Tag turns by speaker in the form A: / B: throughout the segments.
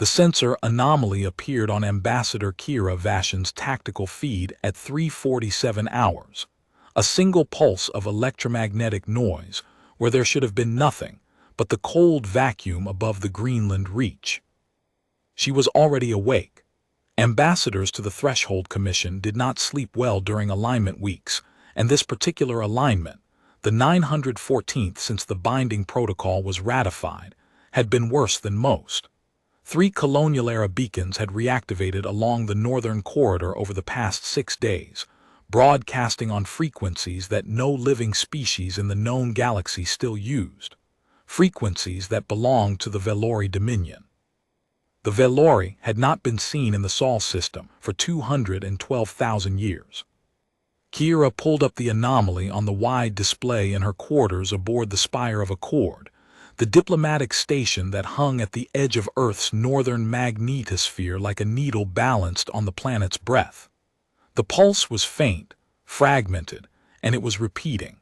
A: The sensor anomaly appeared on Ambassador Kira Vashin's tactical feed at 3:47 hours, a single pulse of electromagnetic noise where there should have been nothing but the cold vacuum above the Greenland reach. She was already awake. Ambassadors to the Threshold Commission did not sleep well during alignment weeks, and this particular alignment, the 914th since the binding protocol was ratified, had been worse than most. 3 colonial-era beacons had reactivated along the northern corridor over the past 6 days, broadcasting on frequencies that no living species in the known galaxy still used, frequencies that belonged to the Velori Dominion. The Velori had not been seen in the Sol system for 212,000 years. Kira pulled up the anomaly on the wide display in her quarters aboard the Spire of Accord, the diplomatic station that hung at the edge of Earth's northern magnetosphere like a needle balanced on the planet's breath. The pulse was faint, fragmented, and it was repeating.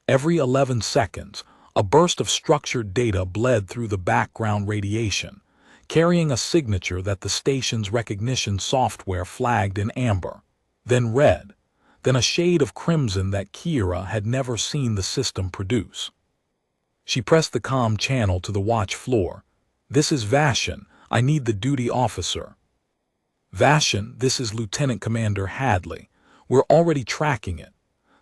A: Every 11 seconds, a burst of structured data bled through the background radiation, carrying a signature that the station's recognition software flagged in amber, then red, then a shade of crimson that Kira had never seen the system produce. She pressed the comm channel to the watch floor. "This is Vashin. I need the duty officer." "Vashin, this is Lieutenant Commander Hadley. We're already tracking it.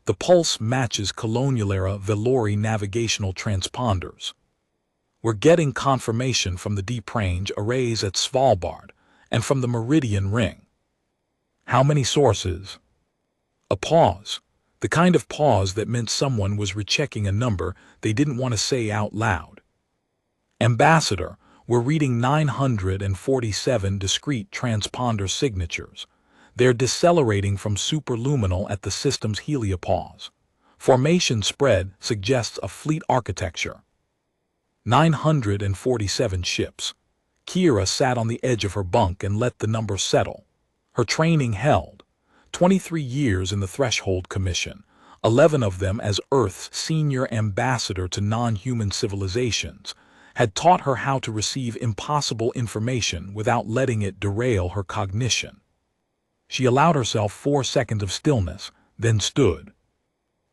A: The pulse matches colonial-era Velori navigational transponders. We're getting confirmation from the deep range arrays at Svalbard and from the Meridian Ring." "How many sources?" A pause. The kind of pause that meant someone was rechecking a number they didn't want to say out loud. "Ambassador, we're reading 947 discrete transponder signatures. They're decelerating from superluminal at the system's heliopause. Formation spread suggests a fleet architecture." 947 ships. Kira sat on the edge of her bunk and let the number settle. Her training held. 23 years in the Threshold Commission, 11 of them as Earth's senior ambassador to non-human civilizations, had taught her how to receive impossible information without letting it derail her cognition. She allowed herself 4 seconds of stillness, then stood.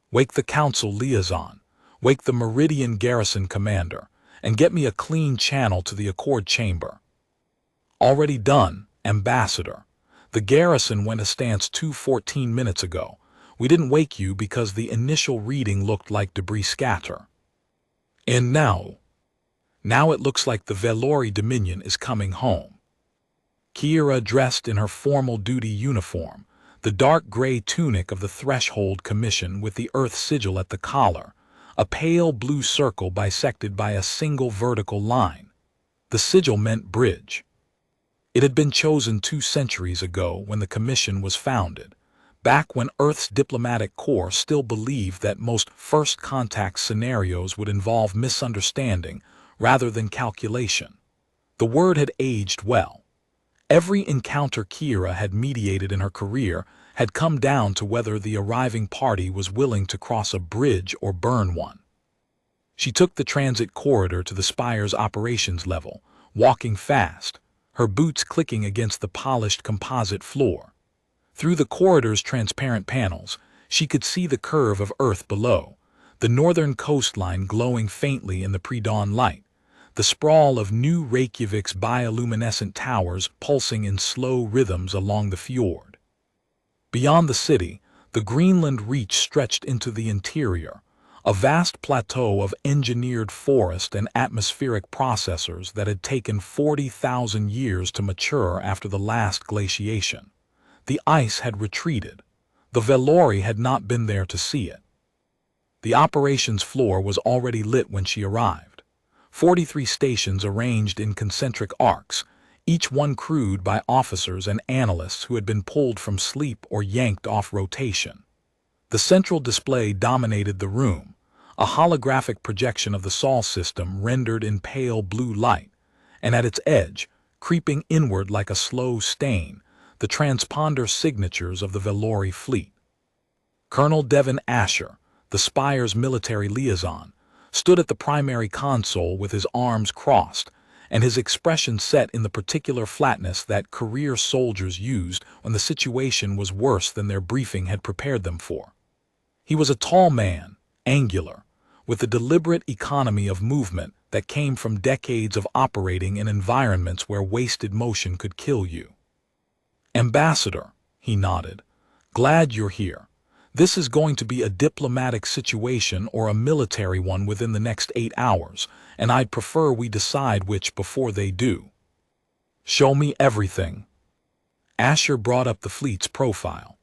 A: "Wake the Council Liaison, wake the Meridian Garrison Commander, and get me a clean channel to the Accord Chamber." "Already done, Ambassador. The garrison went astance 2:14 minutes ago. We didn't wake you because the initial reading looked like debris scatter. And now it looks like the Velori Dominion is coming home." Kira, dressed in her formal duty uniform, the dark gray tunic of the Threshold Commission with the Earth sigil at the collar, a pale blue circle bisected by a single vertical line. The sigil meant bridge. It had been chosen 2 centuries ago when the Commission was founded, back when Earth's diplomatic corps still believed that most first contact scenarios would involve misunderstanding rather than calculation. The word had aged well. Every encounter Kira had mediated in her career had come down to whether the arriving party was willing to cross a bridge or burn one. She took the transit corridor to the Spire's operations level, walking fast, her boots clicking against the polished composite floor. Through the corridor's transparent panels, she could see the curve of Earth below, the northern coastline glowing faintly in the pre-dawn light, the sprawl of New Reykjavik's bioluminescent towers pulsing in slow rhythms along the fjord. Beyond the city, the Greenland reach stretched into the interior, a vast plateau of engineered forest and atmospheric processors that had taken 40,000 years to mature after the last glaciation. The ice had retreated. The Velori had not been there to see it. The operations floor was already lit when she arrived. 43 stations arranged in concentric arcs, each one crewed by officers and analysts who had been pulled from sleep or yanked off rotation. The central display dominated the room, a holographic projection of the Sol system rendered in pale blue light, and at its edge, creeping inward like a slow stain, the transponder signatures of the Velori fleet. Colonel Devin Asher, the Spire's military liaison, stood at the primary console with his arms crossed, and his expression set in the particular flatness that career soldiers used when the situation was worse than their briefing had prepared them for. He was a tall man, angular, with a deliberate economy of movement that came from decades of operating in environments where wasted motion could kill you. "Ambassador," he nodded, "glad you're here. This is going to be a diplomatic situation or a military one within the next 8 hours, and I'd prefer we decide which before they do." "Show me everything." Asher brought up the fleet's profile.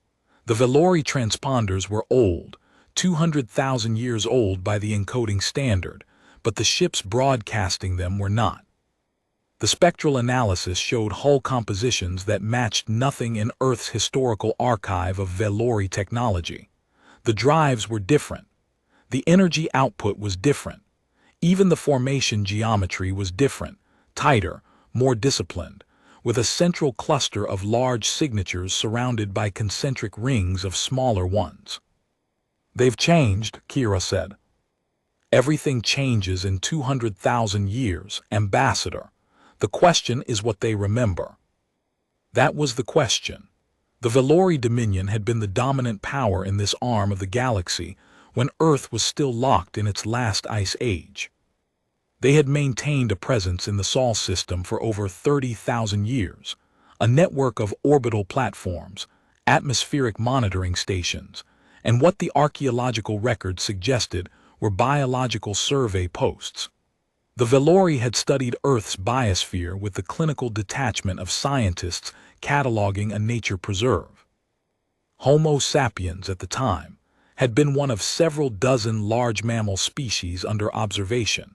A: The Velori transponders were old, 200,000 years old by the encoding standard, but the ships broadcasting them were not. The spectral analysis showed hull compositions that matched nothing in Earth's historical archive of Velori technology. The drives were different. The energy output was different. Even the formation geometry was different, tighter, more disciplined, with a central cluster of large signatures surrounded by concentric rings of smaller ones. "They've changed," Kira said. "Everything changes in 200,000 years, Ambassador. The question is what they remember." That was the question. The Velori Dominion had been the dominant power in this arm of the galaxy when Earth was still locked in its last ice age. They had maintained a presence in the Sol system for over 30,000 years, a network of orbital platforms, atmospheric monitoring stations, and what the archaeological record suggested were biological survey posts. The Velori had studied Earth's biosphere with the clinical detachment of scientists cataloging a nature preserve. Homo sapiens, at the time, had been one of several dozen large mammal species under observation,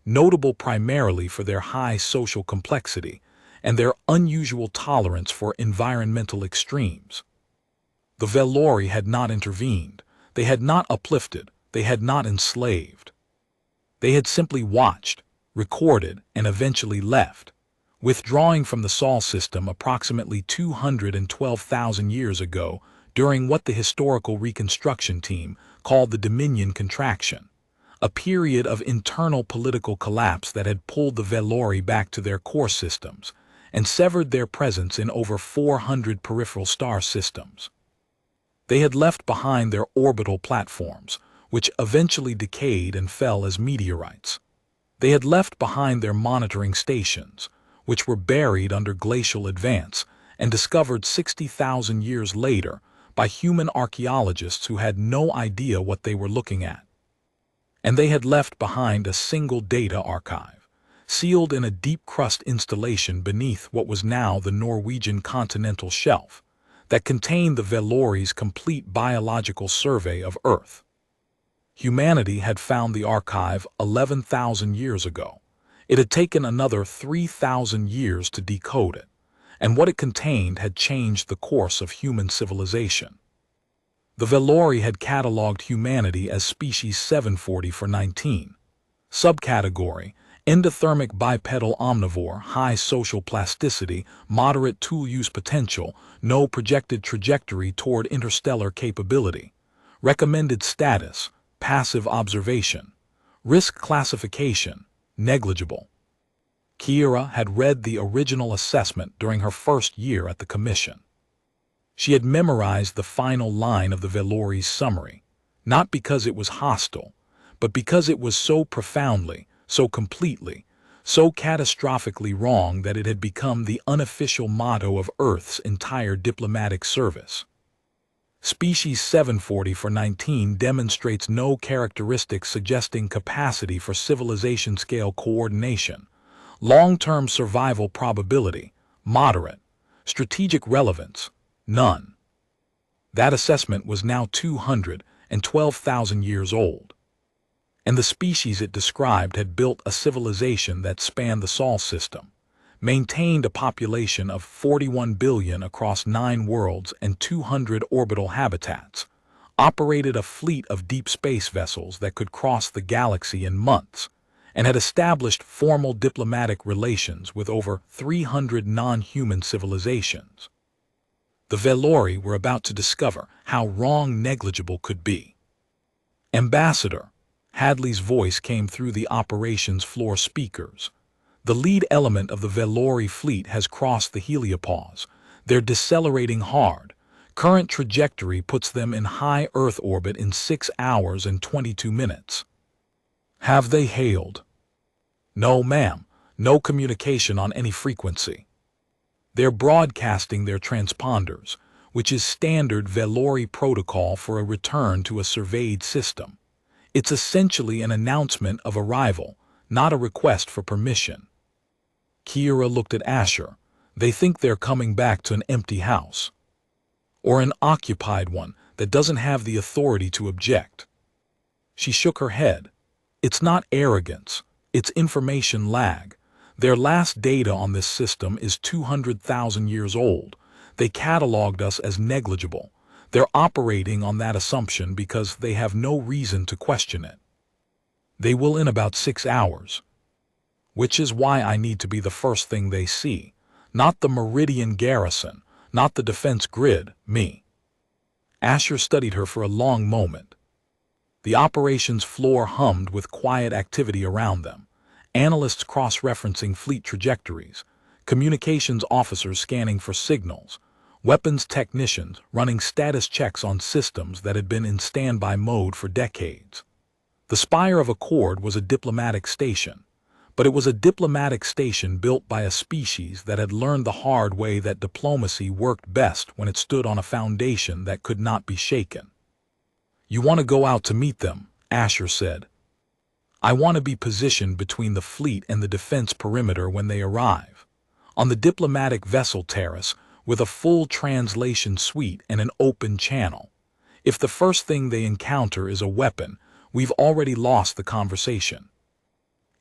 A: notable primarily for their high social complexity and their unusual tolerance for environmental extremes. The Velori had not intervened, they had not uplifted, they had not enslaved. They had simply watched, recorded, and eventually left, withdrawing from the Sol system approximately 212,000 years ago during what the historical reconstruction team called the Dominion Contraction, a period of internal political collapse that had pulled the Velori back to their core systems and severed their presence in over 400 peripheral star systems. They had left behind their orbital platforms, which eventually decayed and fell as meteorites. They had left behind their monitoring stations, which were buried under glacial advance and discovered 60,000 years later by human archaeologists who had no idea what they were looking at. And they had left behind a single data archive, sealed in a deep crust installation beneath what was now the Norwegian continental shelf, that contained the Velori's complete biological survey of Earth. Humanity had found the archive 11,000 years ago. It had taken another 3,000 years to decode it, and what it contained had changed the course of human civilization. The Velori had catalogued humanity as species 740 for 19. Subcategory: endothermic bipedal omnivore, high social plasticity, moderate tool use potential, no projected trajectory toward interstellar capability. Recommended status: passive observation. Risk classification: negligible. Kira had read the original assessment during her first year at the commission. She had memorized the final line of the Velori's summary, not because it was hostile, but because it was so profoundly, so completely, so catastrophically wrong that it had become the unofficial motto of Earth's entire diplomatic service. Species 740 for 19 demonstrates no characteristics suggesting capacity for civilization-scale coordination. Long-term survival probability: moderate. Strategic relevance: none. That assessment was now 212,000 years old. And the species it described had built a civilization that spanned the Sol system, maintained a population of 41 billion across 9 worlds and 200 orbital habitats, operated a fleet of deep space vessels that could cross the galaxy in months, and had established formal diplomatic relations with over 300 non-human civilizations. The Velori were about to discover how wrong Negligible could be. "Ambassador," Hadley's voice came through the operations floor speakers. The lead element of the Velori fleet has crossed the heliopause. They're decelerating hard. Current trajectory puts them in high Earth orbit in 6 hours and 22 minutes. Have they hailed? No, ma'am. No communication on any frequency. They're broadcasting their transponders, which is standard Velori protocol for a return to a surveyed system. It's essentially an announcement of arrival, not a request for permission. Kira looked at Asher. They think they're coming back to an empty house. Or an occupied one that doesn't have the authority to object. She shook her head. It's not arrogance, it's information lag. Their last data on this system is 200,000 years old. They cataloged us as negligible. They're operating on that assumption because they have no reason to question it. They will in about 6 hours. Which is why I need to be the first thing they see. Not the Meridian garrison, not the defense grid, me. Asher studied her for a long moment. The operations floor hummed with quiet activity around them. Analysts cross-referencing fleet trajectories, communications officers scanning for signals, weapons technicians running status checks on systems that had been in standby mode for decades. The spire of Accord was a diplomatic station, but it was a diplomatic station built by a species that had learned the hard way that diplomacy worked best when it stood on a foundation that could not be shaken. You want to go out to meet them, Asher said. I want to be positioned between the fleet and the defense perimeter when they arrive. On the diplomatic vessel terrace, with a full translation suite and an open channel. If the first thing they encounter is a weapon, we've already lost the conversation.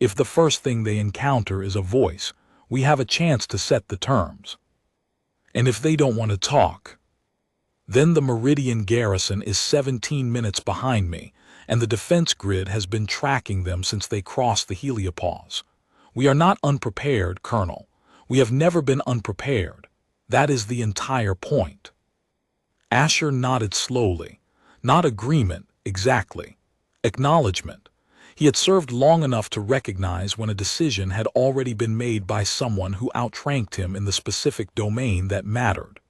A: If the first thing they encounter is a voice, we have a chance to set the terms. And if they don't want to talk, then the Meridian garrison is 17 minutes behind me, and the defense grid has been tracking them since they crossed the heliopause. We are not unprepared, Colonel. We have never been unprepared. That is the entire point. Asher nodded slowly. Not agreement, exactly. Acknowledgement. He had served long enough to recognize when a decision had already been made by someone who outranked him in the specific domain that mattered.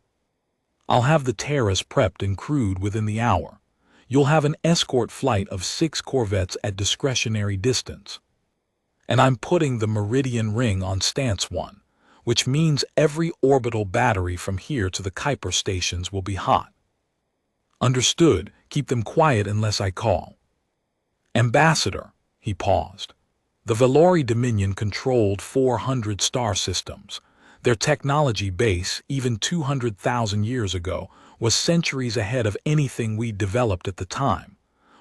A: I'll have the terrace prepped and crewed within the hour. You'll have an escort flight of 6 corvettes at discretionary distance. And I'm putting the Meridian ring on stance 1, which means every orbital battery from here to the Kuiper stations will be hot. Understood. Keep them quiet unless I call. Ambassador, he paused. The Velori Dominion controlled 400 star systems. Their technology base, even 200,000 years ago, was centuries ahead of anything we developed at the time.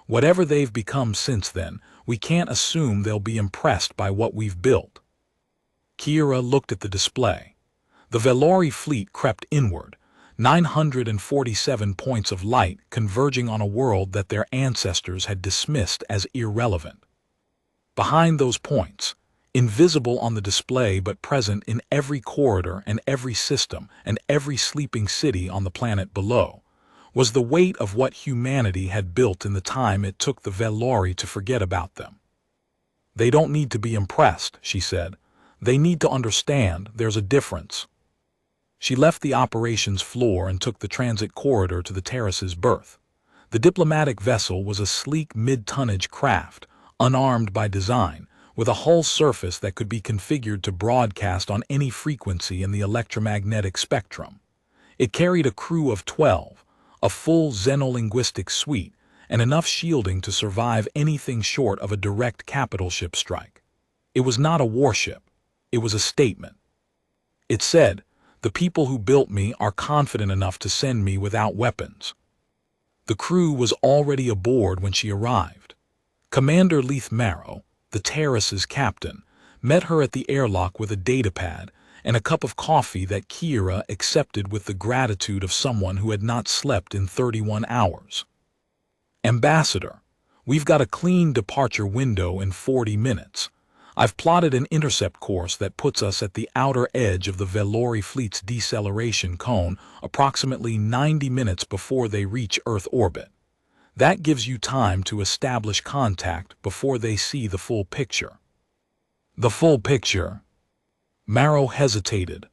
A: Whatever they've become since then, we can't assume they'll be impressed by what we've built. Kira looked at the display. The Velori fleet crept inward, 947 points of light converging on a world that their ancestors had dismissed as irrelevant. Behind those points, invisible on the display but present in every corridor and every system and every sleeping city on the planet below, was the weight of what humanity had built in the time it took the Velori to forget about them. They don't need to be impressed, she said. They need to understand there's a difference. She left the operations floor and took the transit corridor to the terrace's berth. The diplomatic vessel was a sleek mid-tonnage craft, unarmed by design, with a hull surface that could be configured to broadcast on any frequency in the electromagnetic spectrum. It carried a crew of 12, a full xenolinguistic suite, and enough shielding to survive anything short of a direct capital ship strike. It was not a warship. It was a statement. It said, "The people who built me are confident enough to send me without weapons." The crew was already aboard when she arrived. Commander Leith Marrow, the terrace's captain, met her at the airlock with a datapad and a cup of coffee that Kira accepted with the gratitude of someone who had not slept in 31 hours. Ambassador, we've got a clean departure window in 40 minutes. I've plotted an intercept course that puts us at the outer edge of the Velori fleet's deceleration cone approximately 90 minutes before they reach Earth orbit. That gives you time to establish contact before they see the full picture. The full picture? Marrow hesitated.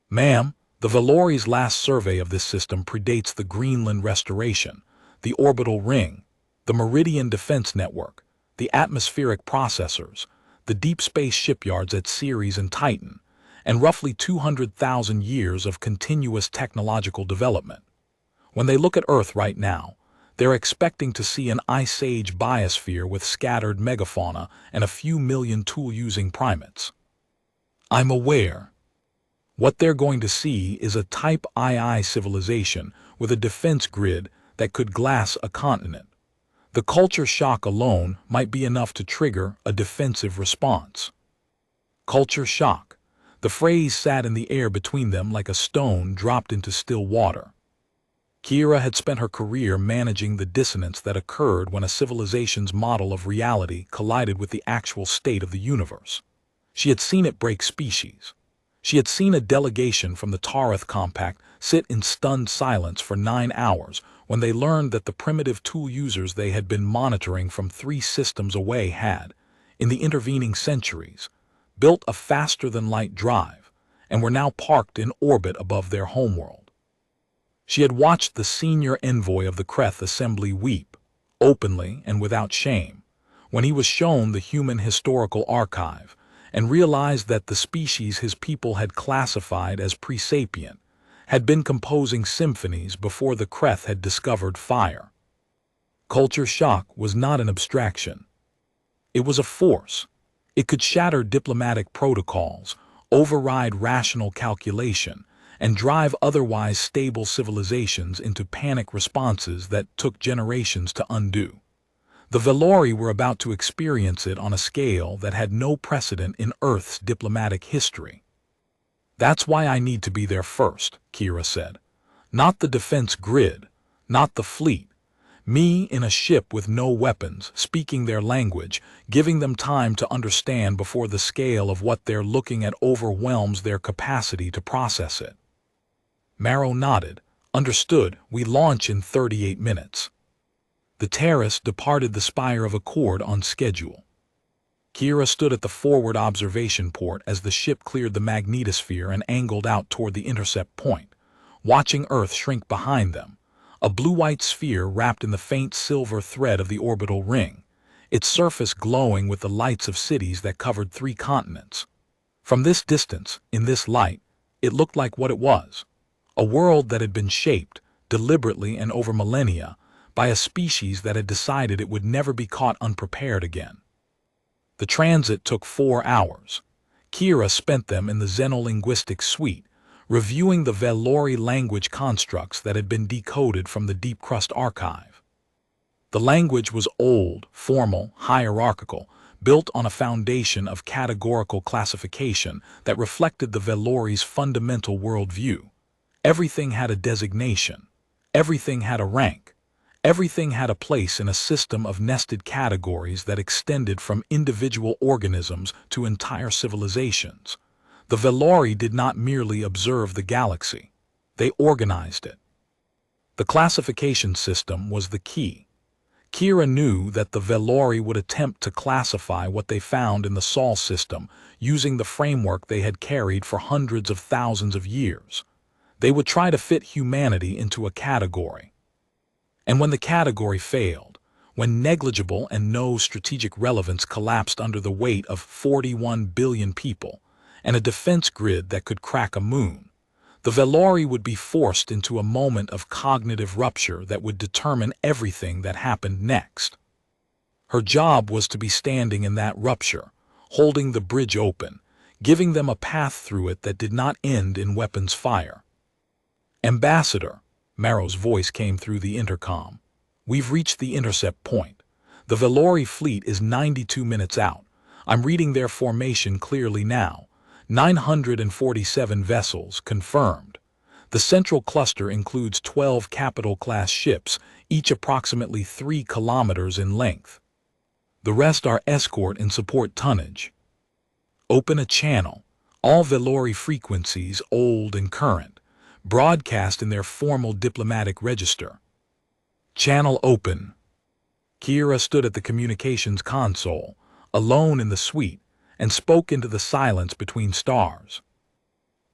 A: Ma'am, the Valori's last survey of this system predates the Greenland restoration, the orbital ring, the Meridian Defense Network, the atmospheric processors, the deep space shipyards at Ceres and Titan, and roughly 200,000 years of continuous technological development. When they look at Earth right now, they're expecting to see an Ice Age biosphere with scattered megafauna and a few million tool-using primates. I'm aware. What they're going to see is a Type II civilization with a defense grid that could glass a continent. The culture shock alone might be enough to trigger a defensive response. Culture shock. The phrase sat in the air between them like a stone dropped into still water. Kira had spent her career managing the dissonance that occurred when a civilization's model of reality collided with the actual state of the universe. She had seen it break species. She had seen a delegation from the Tarath Compact sit in stunned silence for 9 hours when they learned that the primitive tool users they had been monitoring from 3 systems away had, in the intervening centuries, built a faster-than-light drive and were now parked in orbit above their homeworld. She had watched the senior envoy of the Kreth Assembly weep, openly and without shame, when he was shown the human historical archive, and realized that the species his people had classified as pre-sapient had been composing symphonies before the Kreth had discovered fire. Culture shock was not an abstraction. It was a force. It could shatter diplomatic protocols, override rational calculation, and drive otherwise stable civilizations into panic responses that took generations to undo. The Valori were about to experience it on a scale that had no precedent in Earth's diplomatic history. That's why I need to be there first, Kira said. Not the defense grid, not the fleet. Me in a ship with no weapons, speaking their language, giving them time to understand before the scale of what they're looking at overwhelms their capacity to process it. Marrow nodded. Understood. We launch in 38 minutes. The Terrace departed the Spire of Accord on schedule. Kira stood at the forward observation port as the ship cleared the magnetosphere and angled out toward the intercept point, watching Earth shrink behind them, a blue-white sphere wrapped in the faint silver thread of the orbital ring, its surface glowing with the lights of cities that covered 3 continents. From this distance, in this light, it looked like what it was, a world that had been shaped, deliberately and over millennia, by a species that had decided it would never be caught unprepared again. The transit took 4 hours. Kira spent them in the Xenolinguistics suite, reviewing the Valori language constructs that had been decoded from the Deep Crust archive. The language was old, formal, hierarchical, built on a foundation of categorical classification that reflected the Valori's fundamental worldview. Everything had a designation. Everything had a rank. Everything had a place in a system of nested categories that extended from individual organisms to entire civilizations. The Valori did not merely observe the galaxy. They organized it. The classification system was the key. Kira knew that the Valori would attempt to classify what they found in the Sol system using the framework they had carried for hundreds of thousands of years. They would try to fit humanity into a category. And when the category failed, when negligible and no strategic relevance collapsed under the weight of 41 billion people and a defense grid that could crack a moon, the Valori would be forced into a moment of cognitive rupture that would determine everything that happened next. Her job was to be standing in that rupture, holding the bridge open, giving them a path through it that did not end in weapons fire. Ambassador, Marrow's voice came through the intercom. We've reached the intercept point. The Valori fleet is 92 minutes out. I'm reading their formation clearly now. 947 vessels, confirmed. The central cluster includes 12 capital-class ships, each approximately 3 kilometers in length. The rest are escort and support tonnage. Open a channel. All Valori frequencies, old and current. Broadcast in their formal diplomatic register. Channel open. Kira stood at the communications console, alone in the suite, and spoke into the silence between stars.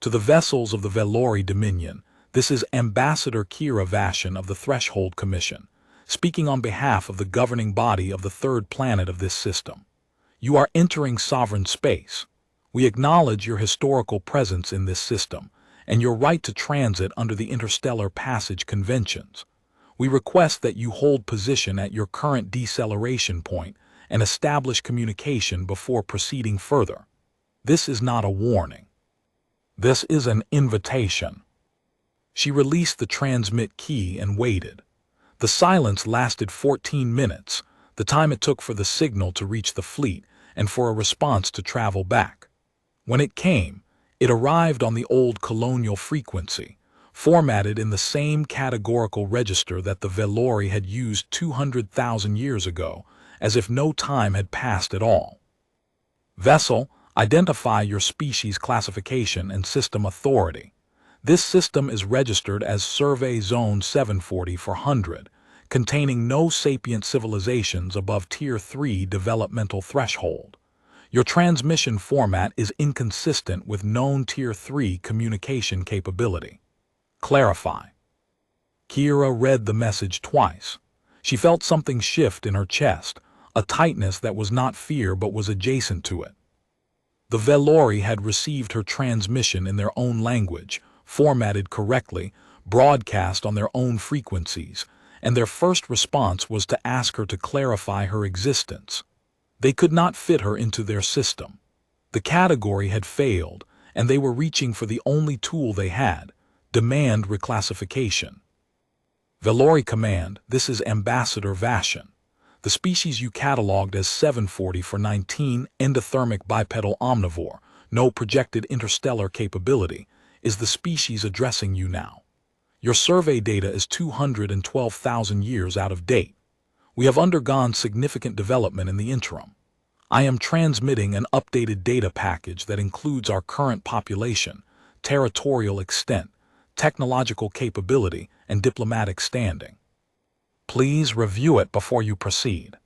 A: To the vessels of the Velori Dominion, this is Ambassador Kira Vashan of the Threshold Commission, speaking on behalf of the governing body of the third planet of this system. You are entering sovereign space. We acknowledge your historical presence in this system and your right to transit under the Interstellar Passage Conventions. We request that you hold position at your current deceleration point and establish communication before proceeding further. This is not a warning. This is an invitation. She released the transmit key and waited. The silence lasted 14 minutes, the time it took for the signal to reach the fleet and for a response to travel back. When it came, it arrived on the old colonial frequency, formatted in the same categorical register that the Velori had used 200,000 years ago, as if no time had passed at all. Vessel, identify your species classification and system authority. This system is registered as Survey Zone 740 for 100, containing no sapient civilizations above Tier 3 developmental threshold. Your transmission format is inconsistent with known Tier 3 communication capability. Clarify. Kira read the message twice. She felt something shift in her chest, a tightness that was not fear but was adjacent to it. The Velori had received her transmission in their own language, formatted correctly, broadcast on their own frequencies, and their first response was to ask her to clarify her existence. They could not fit her into their system. The category had failed, and they were reaching for the only tool they had: demand reclassification. Velori Command, this is Ambassador Vashan. The species you catalogued as 740 for 19, endothermic bipedal omnivore, no projected interstellar capability, is the species addressing you now. Your survey data is 212,000 years out of date. We have undergone significant development in the interim. I am transmitting an updated data package that includes our current population, territorial extent, technological capability, and diplomatic standing. Please review it before you proceed.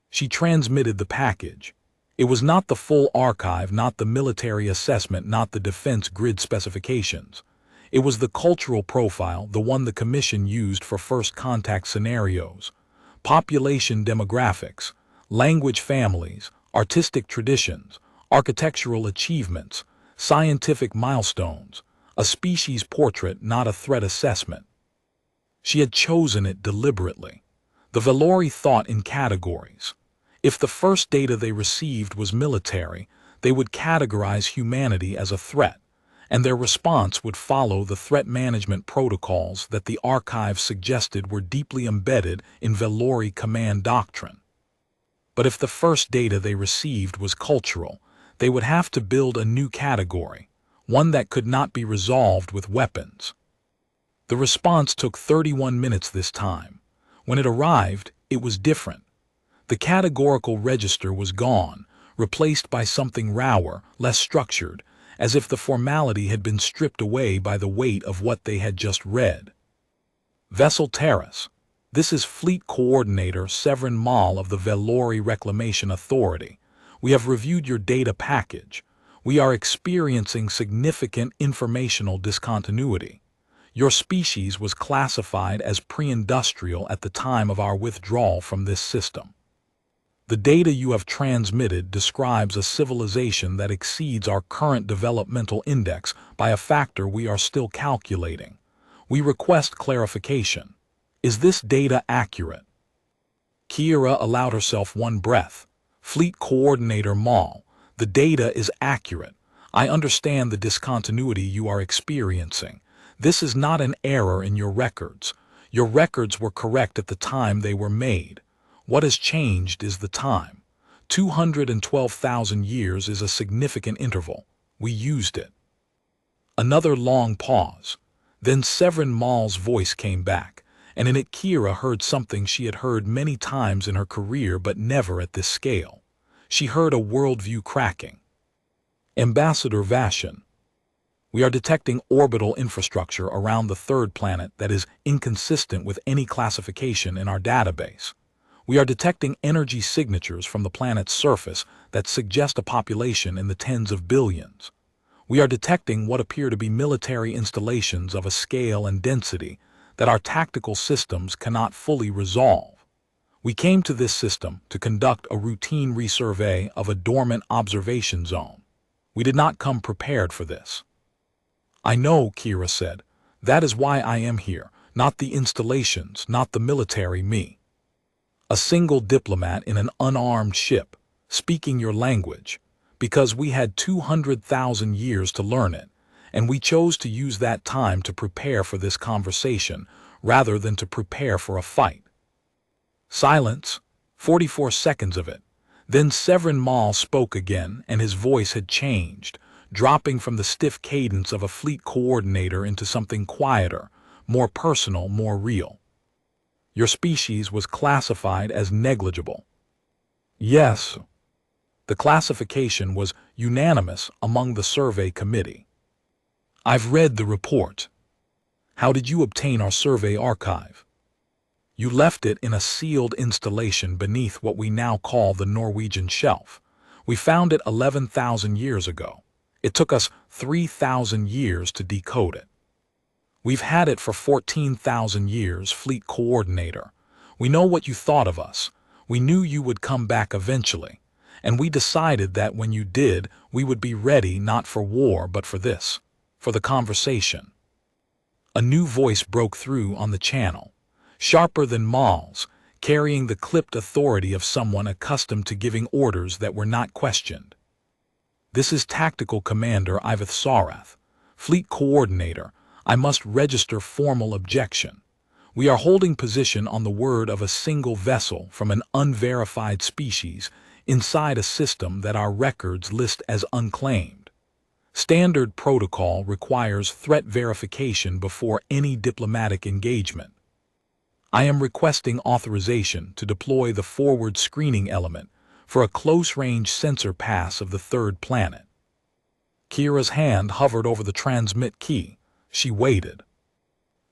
A: She transmitted the package. It was not the full archive, not the military assessment, not the defense grid specifications. It was the cultural profile, the one the Commission used for first contact scenarios. Population demographics, language families, artistic traditions, architectural achievements, scientific milestones, a species portrait, not a threat assessment. She had chosen it deliberately. The Velori thought in categories. If the first data they received was military, they would categorize humanity as a threat, and their response would follow the threat management protocols that the archive suggested were deeply embedded in Velori command doctrine. But if the first data they received was cultural, they would have to build a new category, one that could not be resolved with weapons. The response took 31 minutes this time. When it arrived, it was different. The categorical register was gone, replaced by something rawer, less structured, as if the formality had been stripped away by the weight of what they had just read. Vessel Terrace. This is Fleet Coordinator Severin Mall of the Velori Reclamation Authority. We have reviewed your data package. We are experiencing significant informational discontinuity. Your species was classified as pre-industrial at the time of our withdrawal from this system. The data you have transmitted describes a civilization that exceeds our current developmental index by a factor we are still calculating. We request clarification. Is this data accurate? Kira allowed herself one breath. Fleet Coordinator Mall, the data is accurate. I understand the discontinuity you are experiencing. This is not an error in your records. Your records were correct at the time they were made. What has changed is the time. 212,000 years is a significant interval. We used it. Another long pause. Then Severin Mall's voice came back, and in it Kira heard something she had heard many times in her career but never at this scale. She heard a worldview cracking. Ambassador Vashan. We are detecting orbital infrastructure around the third planet that is inconsistent with any classification in our database. We are detecting energy signatures from the planet's surface that suggest a population in the tens of billions. We are detecting what appear to be military installations of a scale and density that our tactical systems cannot fully resolve. We came to this system to conduct a routine resurvey of a dormant observation zone. We did not come prepared for this. I know, Kira said. That is why I am here, not the installations, not the military me. A single diplomat in an unarmed ship, speaking your language, because we had 200,000 years to learn it, and we chose to use that time to prepare for this conversation rather than to prepare for a fight. Silence, 44 seconds of it. Then Severin Maul spoke again, and his voice had changed, dropping from the stiff cadence of a fleet coordinator into something quieter, more personal, more real. Your species was classified as negligible. Yes. The classification was unanimous among the survey committee. I've read the report. How did you obtain our survey archive? You left it in a sealed installation beneath what we now call the Norwegian Shelf. We found it 11,000 years ago. It took us 3,000 years to decode it. We've had it for 14,000 years, Fleet Coordinator. We know what you thought of us. We knew you would come back eventually. And we decided that when you did, we would be ready not for war but for this, for the conversation. A new voice broke through on the channel, sharper than Maul's, carrying the clipped authority of someone accustomed to giving orders that were not questioned. This is Tactical Commander Iveth Sarath, Fleet Coordinator. I must register formal objection. We are holding position on the word of a single vessel from an unverified species inside a system that our records list as unclaimed. Standard protocol requires threat verification before any diplomatic engagement. I am requesting authorization to deploy the forward screening element for a close-range sensor pass of the third planet. Kira's hand hovered over the transmit key. She waited.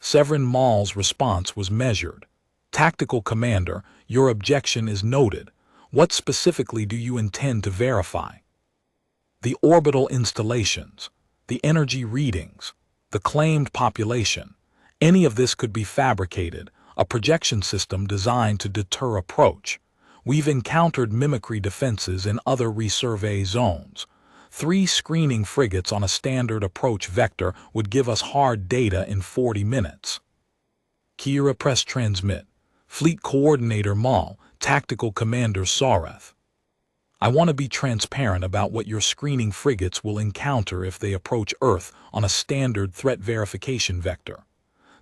A: Severin Maul's response was measured. Tactical Commander, your objection is noted. What specifically do you intend to verify? The orbital installations, the energy readings, the claimed population. Any of this could be fabricated, a projection system designed to deter approach. We've encountered mimicry defenses in other resurvey zones. 3 screening frigates on a standard approach vector would give us hard data in 40 minutes. Kira pressed transmit. Fleet Coordinator Maul, Tactical Commander Sarath. I want to be transparent about what your screening frigates will encounter if they approach Earth on a standard threat verification vector.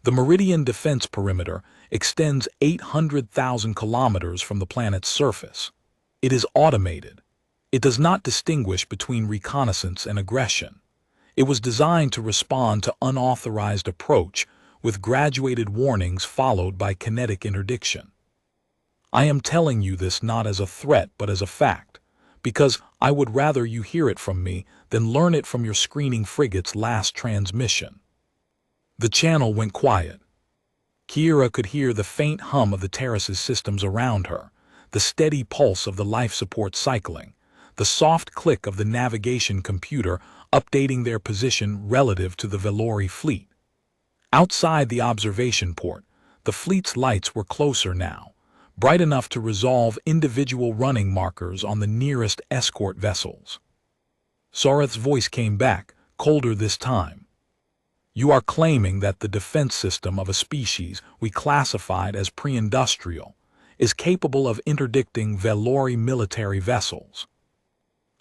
A: The Meridian Defense Perimeter extends 800,000 kilometers from the planet's surface. It is automated. It does not distinguish between reconnaissance and aggression. It was designed to respond to unauthorized approach with graduated warnings followed by kinetic interdiction. I am telling you this not as a threat but as a fact, because I would rather you hear it from me than learn it from your screening frigate's last transmission. The channel went quiet. Kira could hear the faint hum of the terrace's systems around her, the steady pulse of the life support cycling, the soft click of the navigation computer updating their position relative to the Velori fleet. Outside the observation port, the fleet's lights were closer now, bright enough to resolve individual running markers on the nearest escort vessels. Sarath's voice came back, colder this time. You are claiming that the defense system of a species we classified as pre-industrial is capable of interdicting Velori military vessels.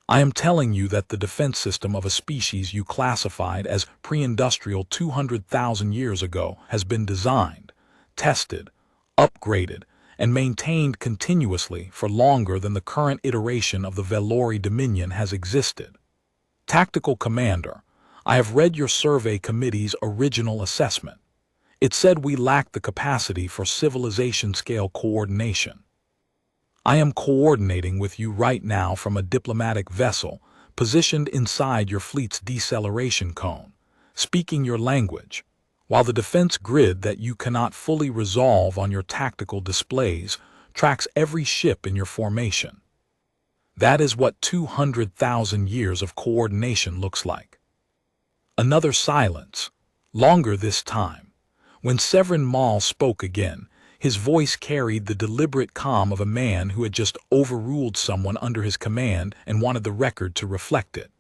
A: I am telling you that the defense system of a species you classified as pre-industrial 200,000 years ago has been designed, tested, upgraded, and maintained continuously for longer than the current iteration of the Velori Dominion has existed. Tactical Commander, I have read your survey committee's original assessment. It said we lack the capacity for civilization-scale coordination. I am coordinating with you right now from a diplomatic vessel positioned inside your fleet's deceleration cone, speaking your language, while the defense grid that you cannot fully resolve on your tactical displays tracks every ship in your formation. That is what 200,000 years of coordination looks like. Another silence, longer this time. When Severin Maul spoke again, his voice carried the deliberate calm of a man who had just overruled someone under his command and wanted the record to reflect it.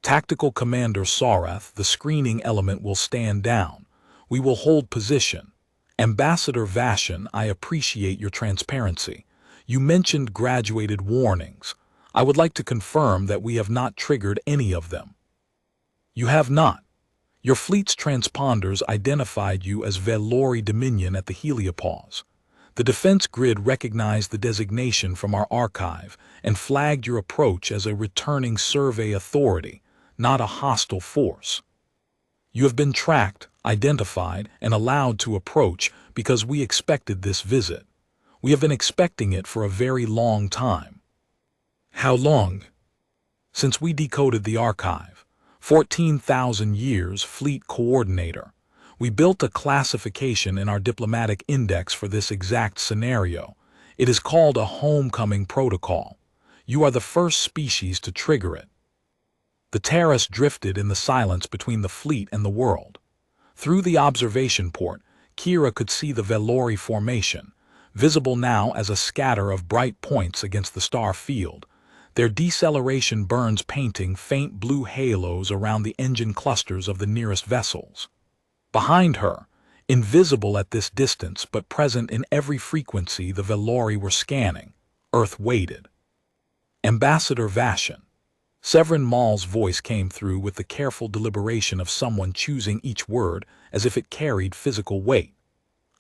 A: Tactical Commander Sarath, the screening element will stand down. We will hold position. Ambassador Vashan, I appreciate your transparency. You mentioned graduated warnings. I would like to confirm that we have not triggered any of them. You have not. Your fleet's transponders identified you as Velori Dominion at the heliopause. The defense grid recognized the designation from our archive and flagged your approach as a returning survey authority, not a hostile force. You have been tracked, identified, and allowed to approach because we expected this visit. We have been expecting it for a very long time. How long? Since we decoded the archive. 14,000 years, Fleet Coordinator. We built a classification in our diplomatic index for this exact scenario. It is called a homecoming protocol. You are the first species to trigger it. The terrace drifted in the silence between the fleet and the world. Through the observation port, Kira could see the Velori formation, visible now as a scatter of bright points against the star field. Their deceleration burns painting faint blue halos around the engine clusters of the nearest vessels. Behind her, invisible at this distance but present in every frequency the Velori were scanning, Earth waited. Ambassador Vashan. Severin Maul's voice came through with the careful deliberation of someone choosing each word as if it carried physical weight.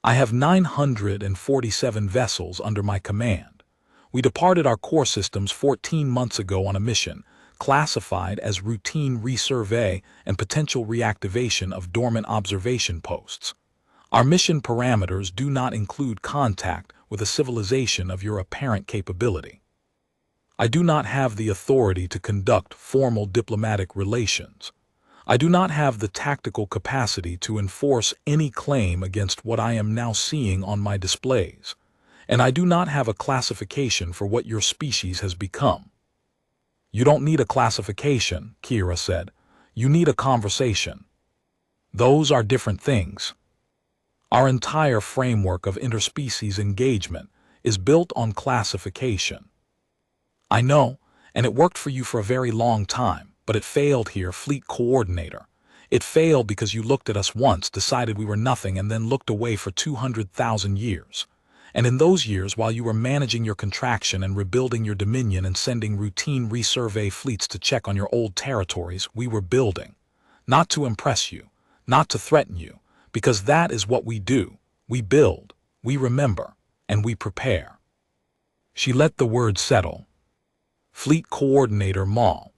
A: I have 947 vessels under my command. We departed our core systems 14 months ago on a mission, classified as routine resurvey and potential reactivation of dormant observation posts. Our mission parameters do not include contact with a civilization of your apparent capability. I do not have the authority to conduct formal diplomatic relations. I do not have the tactical capacity to enforce any claim against what I am now seeing on my displays. And I do not have a classification for what your species has become. You don't need a classification, Kira said. You need a conversation. Those are different things. Our entire framework of interspecies engagement is built on classification. I know, and it worked for you for a very long time, but it failed here, Fleet Coordinator. It failed because you looked at us once, decided we were nothing, and then looked away for 200,000 years. And in those years, while you were managing your contraction and rebuilding your dominion and sending routine resurvey fleets to check on your old territories, we were building. Not to impress you, not to threaten you, because that is what we do. We build, we remember, and we prepare. She let the word settle. Fleet Coordinator Maul,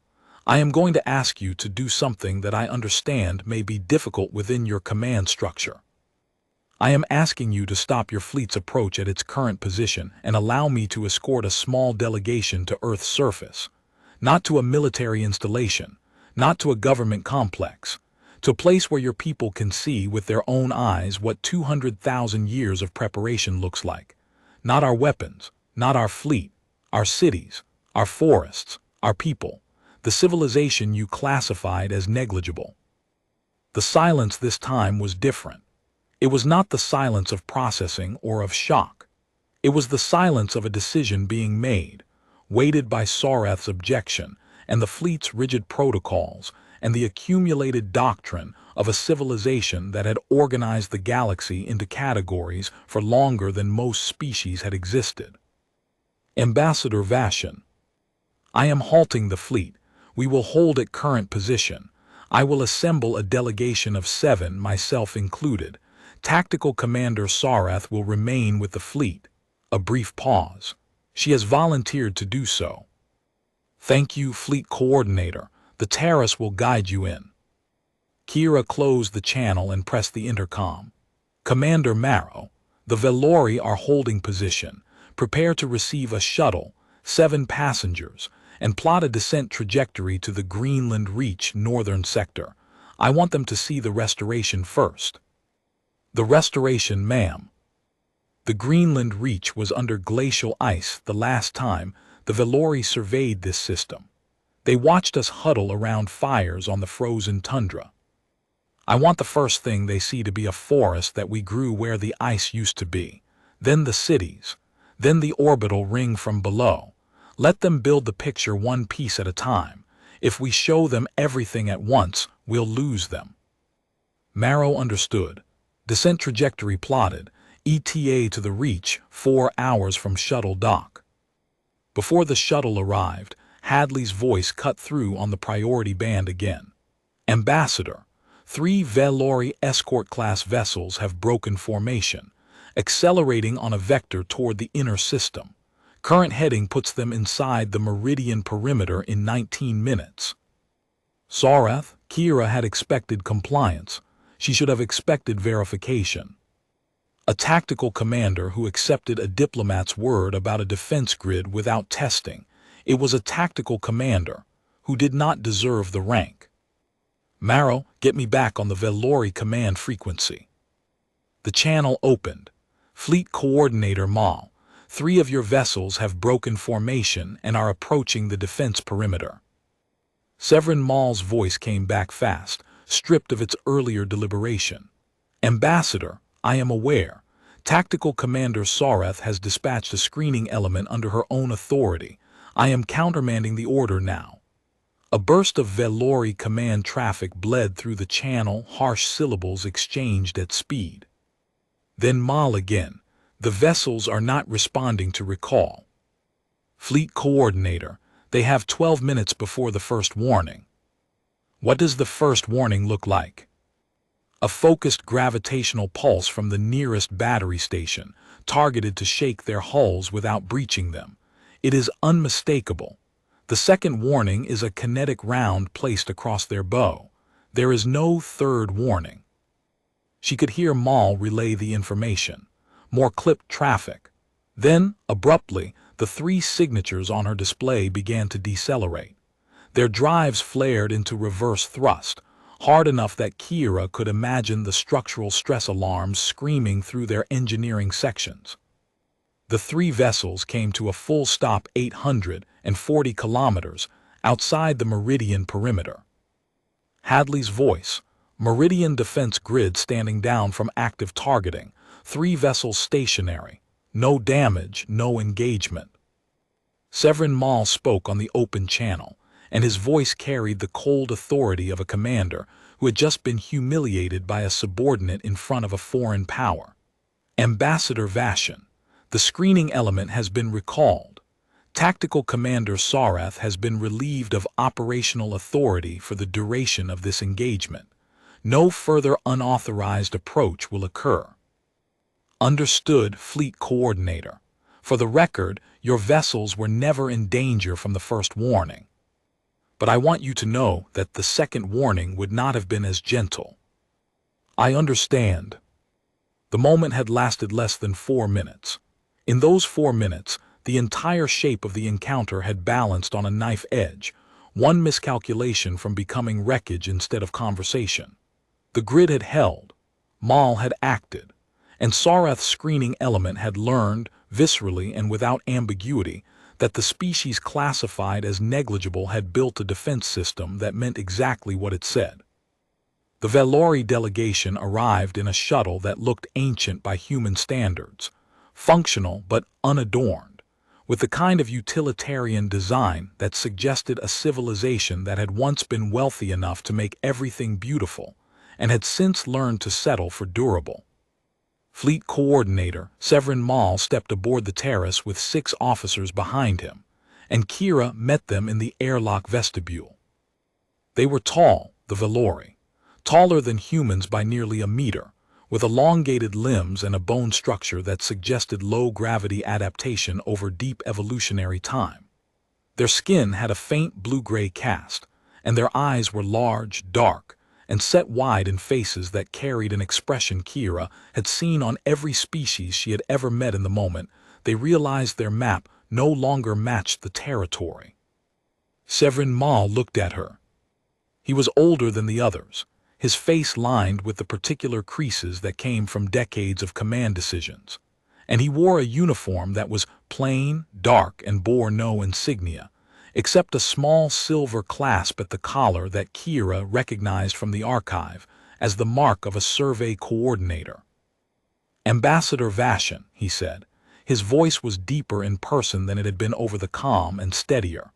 A: I am going to ask you to do something that I understand may be difficult within your command structure. I am asking you to stop your fleet's approach at its current position and allow me to escort a small delegation to Earth's surface, not to a military installation, not to a government complex, to a place where your people can see with their own eyes what 200,000 years of preparation looks like. Not our weapons, not our fleet, our cities, our forests, our people, the civilization you classified as negligible. The silence this time was different. It was not the silence of processing or of shock. It was the silence of a decision being made, weighted by Sarath's objection and the fleet's rigid protocols and the accumulated doctrine of a civilization that had organized the galaxy into categories for longer than most species had existed. Ambassador Vashan, I am halting the fleet. We will hold at current position. I will assemble a delegation of 7, myself included. Tactical Commander Sarath will remain with the fleet. A brief pause. She has volunteered to do so. Thank you, Fleet Coordinator. The terrace will guide you in. Kira closed the channel and pressed the intercom. Commander Marrow, the Velori are holding position. Prepare to receive a shuttle, 7 passengers, and plot a descent trajectory to the Greenland Reach northern sector. I want them to see the restoration first. The restoration, ma'am. The Greenland reach was under glacial ice the last time the Velori surveyed this system. They watched us huddle around fires on the frozen tundra. I want the first thing they see to be a forest that we grew where the ice used to be, then the cities, then the orbital ring from below. Let them build the picture one piece at a time. If we show them everything at once, we'll lose them. Marrow understood. Descent trajectory plotted, ETA to the reach, 4 hours from shuttle dock. Before the shuttle arrived, Hadley's voice cut through on the priority band again. Ambassador, 3 Velori escort-class vessels have broken formation, accelerating on a vector toward the inner system. Current heading puts them inside the meridian perimeter in 19 minutes. Sarath, Kira had expected compliance. She should have expected verification. A tactical commander who accepted a diplomat's word about a defense grid without testing. It was a tactical commander who did not deserve the rank. Marrow, get me back on the Velori command frequency. The channel opened. Fleet Coordinator Mal, 3 of your vessels have broken formation and are approaching the defense perimeter. Severin Mal's voice came back fast, stripped of its earlier deliberation. Ambassador, I am aware. Tactical Commander Sarath has dispatched a screening element under her own authority. I am countermanding the order now. A burst of Velori command traffic bled through the channel, harsh syllables exchanged at speed. Then Mal again. The vessels are not responding to recall. Fleet Coordinator, they have 12 minutes before the first warning. What does the first warning look like? A focused gravitational pulse from the nearest battery station, targeted to shake their hulls without breaching them. It is unmistakable. The second warning is a kinetic round placed across their bow. There is no third warning. She could hear Mal relay the information. More clipped traffic. Then, abruptly, the 3 signatures on her display began to decelerate. Their drives flared into reverse thrust, hard enough that Kira could imagine the structural stress alarms screaming through their engineering sections. The 3 vessels came to a full stop 840 kilometers outside the meridian perimeter. Hadley's voice, meridian defense grid standing down from active targeting, 3 vessels stationary, no damage, no engagement. Severin Mal spoke on the open channel, and his voice carried the cold authority of a commander who had just been humiliated by a subordinate in front of a foreign power. Ambassador Vashan, the screening element has been recalled. Tactical Commander Sarath has been relieved of operational authority for the duration of this engagement. No further unauthorized approach will occur. Understood, Fleet Coordinator. For the record, your vessels were never in danger from the first warning. But I want you to know that the second warning would not have been as gentle. I understand. The moment had lasted less than 4 minutes. In those 4 minutes, the entire shape of the encounter had balanced on a knife edge, one miscalculation from becoming wreckage instead of conversation. The grid had held, Mal had acted, and Sarath's screening element had learned, viscerally and without ambiguity, that the species classified as negligible had built a defense system that meant exactly what it said. The Velori delegation arrived in a shuttle that looked ancient by human standards, functional but unadorned, with the kind of utilitarian design that suggested a civilization that had once been wealthy enough to make everything beautiful and had since learned to settle for durable. Fleet Coordinator Severin Mal stepped aboard the terrace with 6 officers behind him, and Kira met them in the airlock vestibule. They were tall, the Velori, taller than humans by nearly a meter, with elongated limbs and a bone structure that suggested low-gravity adaptation over deep evolutionary time. Their skin had a faint blue-gray cast, and their eyes were large, dark, and set wide in faces that carried an expression Kira had seen on every species she had ever met. In the moment they realized their map no longer matched the territory. Severin Mal looked at her. He was older than the others, his face lined with the particular creases that came from decades of command decisions, and he wore a uniform that was plain, dark, and bore no insignia, except a small silver clasp at the collar that Kira recognized from the archive as the mark of a survey coordinator. "Ambassador Vashon," he said. His voice was deeper in person than it had been over the comm and steadier.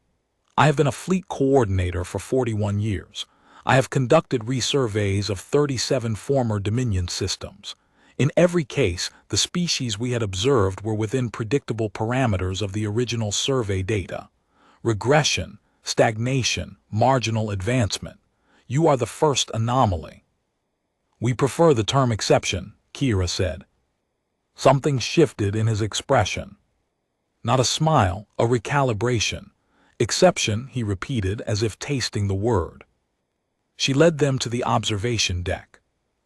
A: "I have been a fleet coordinator for 41 years. I have conducted resurveys of 37 former Dominion systems. In every case, the species we had observed were within predictable parameters of the original survey data. Regression, stagnation, marginal advancement. You are the first anomaly." "We prefer the term exception," Kira said. Something shifted in his expression. Not a smile, a recalibration. "Exception," he repeated as if tasting the word. She led them to the observation deck.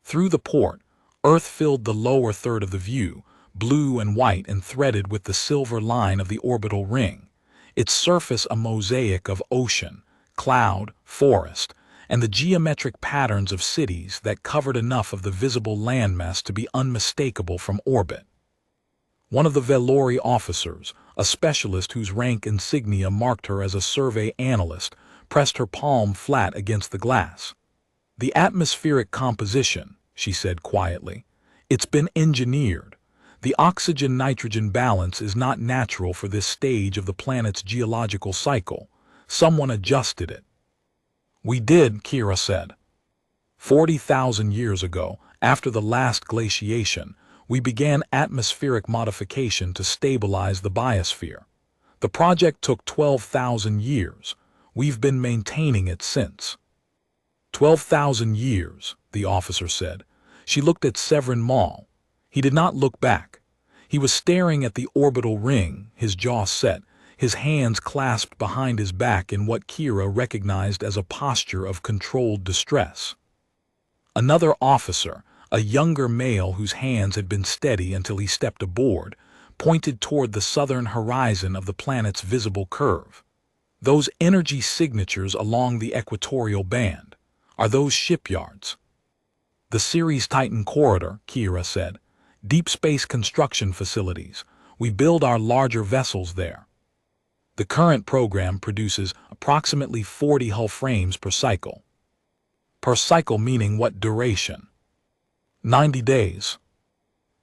A: Through the port, Earth filled the lower third of the view, blue and white and threaded with the silver line of the orbital ring, its surface a mosaic of ocean, cloud, forest, and the geometric patterns of cities that covered enough of the visible landmass to be unmistakable from orbit. One of the Velori officers, a specialist whose rank insignia marked her as a survey analyst, pressed her palm flat against the glass. "The atmospheric composition," she said quietly. "It's been engineered. The oxygen-nitrogen balance is not natural for this stage of the planet's geological cycle. Someone adjusted it." "We did," Kira said. 40,000 years ago, after the last glaciation, we began atmospheric modification to stabilize the biosphere. The project took 12,000 years. We've been maintaining it since." 12,000 years, the officer said. She looked at Severin Maul. He did not look back. He was staring at the orbital ring, his jaw set, his hands clasped behind his back in what Kira recognized as a posture of controlled distress. Another officer, a younger male whose hands had been steady until he stepped aboard, pointed toward the southern horizon of the planet's visible curve. "Those energy signatures along the equatorial band. Are those shipyards?" "The Ceres Titan Corridor," Kira said. "Deep space construction facilities. We build our larger vessels there. The current program produces approximately 40 hull frames per cycle." "Per cycle meaning what duration?" 90 days.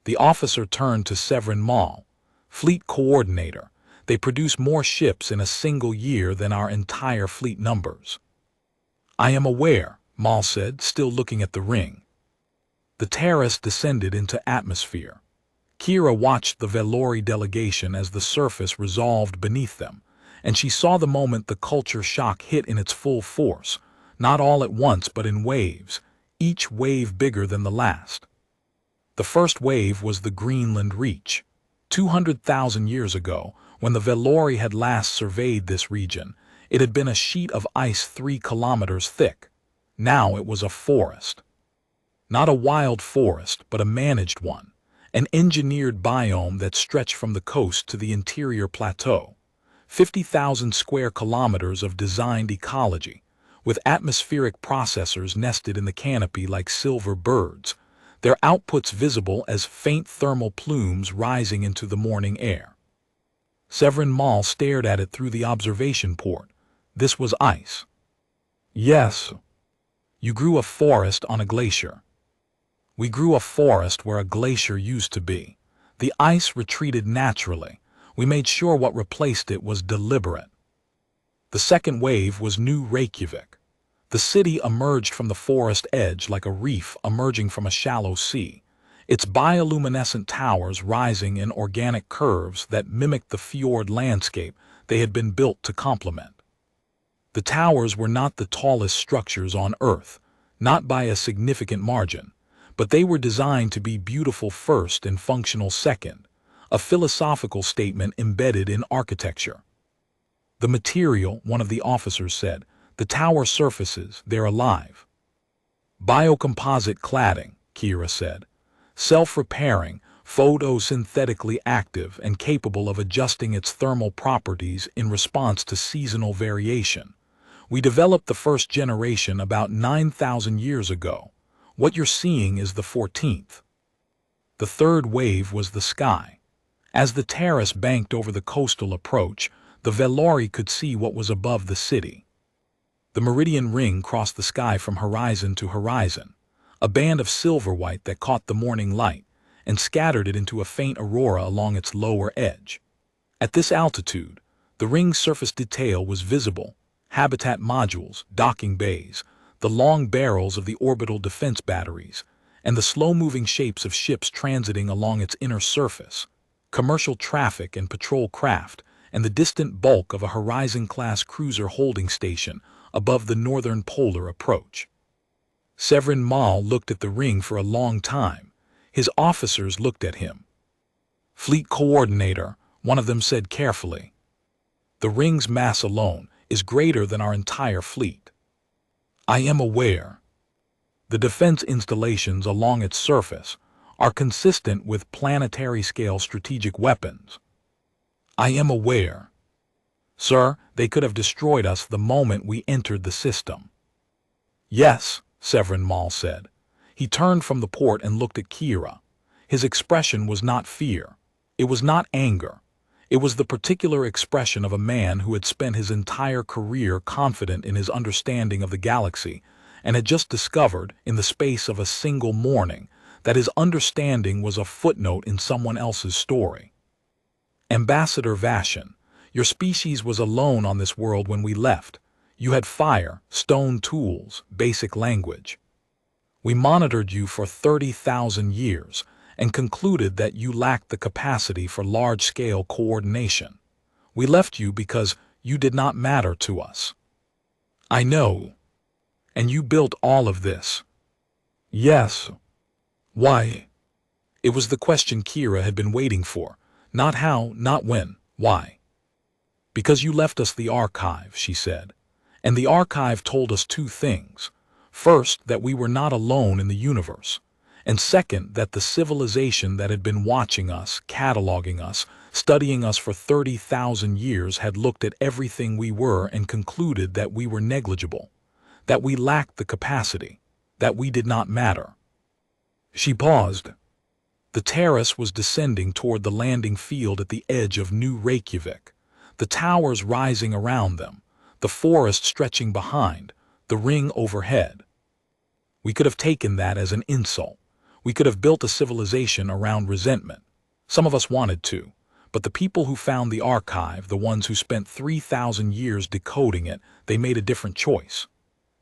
A: The officer turned to Severin Maul. "Fleet coordinator. They produce more ships in a single year than our entire fleet numbers." "I am aware," Maul said, still looking at the ring. The terrace descended into atmosphere. Kira watched the Velori delegation as the surface resolved beneath them, and she saw the moment the culture shock hit in its full force, not all at once but in waves, each wave bigger than the last. The first wave was the Greenland Reach. 200,000 years ago, when the Velori had last surveyed this region, it had been a sheet of ice 3 kilometers thick. Now it was a forest. Not a wild forest, but a managed one, an engineered biome that stretched from the coast to the interior plateau. 50,000 square kilometers of designed ecology, with atmospheric processors nested in the canopy like silver birds, their outputs visible as faint thermal plumes rising into the morning air. Severin Maul stared at it through the observation port. This was ice. "Yes. You grew a forest on a glacier." "We grew a forest where a glacier used to be. The ice retreated naturally. We made sure what replaced it was deliberate." The second wave was New Reykjavik. The city emerged from the forest edge like a reef emerging from a shallow sea, its bioluminescent towers rising in organic curves that mimicked the fjord landscape they had been built to complement. The towers were not the tallest structures on Earth, not by a significant margin, but they were designed to be beautiful first and functional second, a philosophical statement embedded in architecture. "The material," one of the officers said, "the tower surfaces, they're alive." "Biocomposite cladding," Kira said. "Self-repairing, photosynthetically active and capable of adjusting its thermal properties in response to seasonal variation. We developed the first generation about 9,000 years ago. What you're seeing is the 14th. The third wave was the sky. As the terrace banked over the coastal approach, the Velori could see what was above the city. The meridian ring crossed the sky from horizon to horizon, a band of silver white that caught the morning light and scattered it into a faint aurora along its lower edge. At this altitude, the ring's surface detail was visible: habitat modules, docking bays, the long barrels of the orbital defense batteries, and the slow-moving shapes of ships transiting along its inner surface, commercial traffic and patrol craft, and the distant bulk of a Horizon-class cruiser holding station above the northern polar approach. Severin Maul looked at the ring for a long time. His officers looked at him. "Fleet coordinator," one of them said carefully, "the ring's mass alone is greater than our entire fleet." "I am aware. The defense installations along its surface are consistent with planetary-scale strategic weapons." "I am aware. Sir, they could have destroyed us the moment we entered the system." "Yes," Severin Maul said. He turned from the port and looked at Kira. His expression was not fear. It was not anger. It was the particular expression of a man who had spent his entire career confident in his understanding of the galaxy and had just discovered, in the space of a single morning, that his understanding was a footnote in someone else's story. "Ambassador Vashan, your species was alone on this world when we left. You had fire, stone tools, basic language. We monitored you for 30,000 years and concluded that you lacked the capacity for large-scale coordination. We left you because you did not matter to us." "I know. And you built all of this." "Yes." "Why?" It was the question Kira had been waiting for. Not how, not when, why. "Because you left us the archive," she said. "And the archive told us two things. First, that we were not alone in the universe. And second, that the civilization that had been watching us, cataloging us, studying us for 30,000 years had looked at everything we were and concluded that we were negligible, that we lacked the capacity, that we did not matter." She paused. The terrace was descending toward the landing field at the edge of New Reykjavik, the towers rising around them, the forest stretching behind, the ring overhead. We could have taken that as an insult. We could have built a civilization around resentment. Some of us wanted to, but the people who found the archive, the ones who spent 3,000 years decoding it, they made a different choice.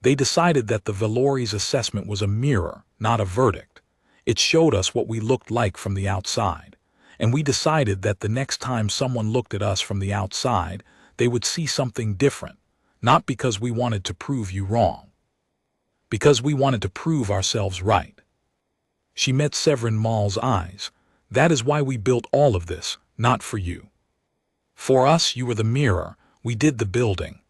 A: They decided that the Velori's assessment was a mirror, not a verdict. It showed us what we looked like from the outside, and we decided that the next time someone looked at us from the outside, they would see something different, not because we wanted to prove you wrong, because we wanted to prove ourselves right. She met Severin Maul's eyes. "That is why we built all of this, not for you. For us, you were the mirror. We did the building."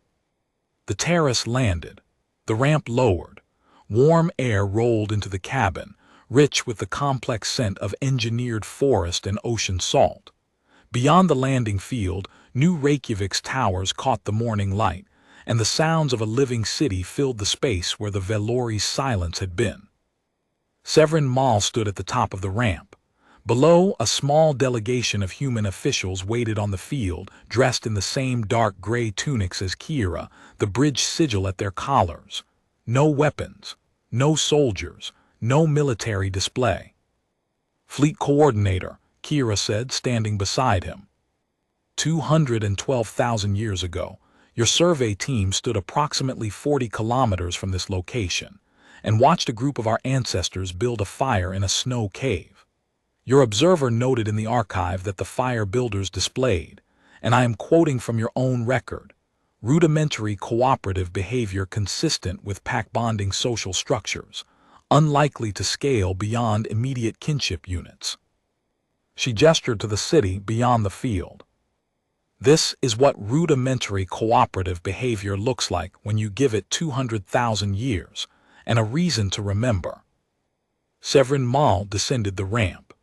A: The terrace landed. The ramp lowered. Warm air rolled into the cabin, rich with the complex scent of engineered forest and ocean salt. Beyond the landing field, New Reykjavik's towers caught the morning light, and the sounds of a living city filled the space where the Velori's silence had been. Severin Maul stood at the top of the ramp. Below, a small delegation of human officials waited on the field, dressed in the same dark gray tunics as Kira, the bridge sigil at their collars. No weapons, no soldiers, no military display. "Fleet coordinator," Kira said, standing beside him. 212,000 years ago, your survey team stood approximately 40 kilometers from this location and watched a group of our ancestors build a fire in a snow cave. Your observer noted in the archive that the fire builders displayed, and I am quoting from your own record, rudimentary cooperative behavior consistent with pack-bonding social structures, unlikely to scale beyond immediate kinship units. She gestured to the city beyond the field. This is what rudimentary cooperative behavior looks like when you give it 200,000 years and a reason to remember. Severin Maul descended the ramp.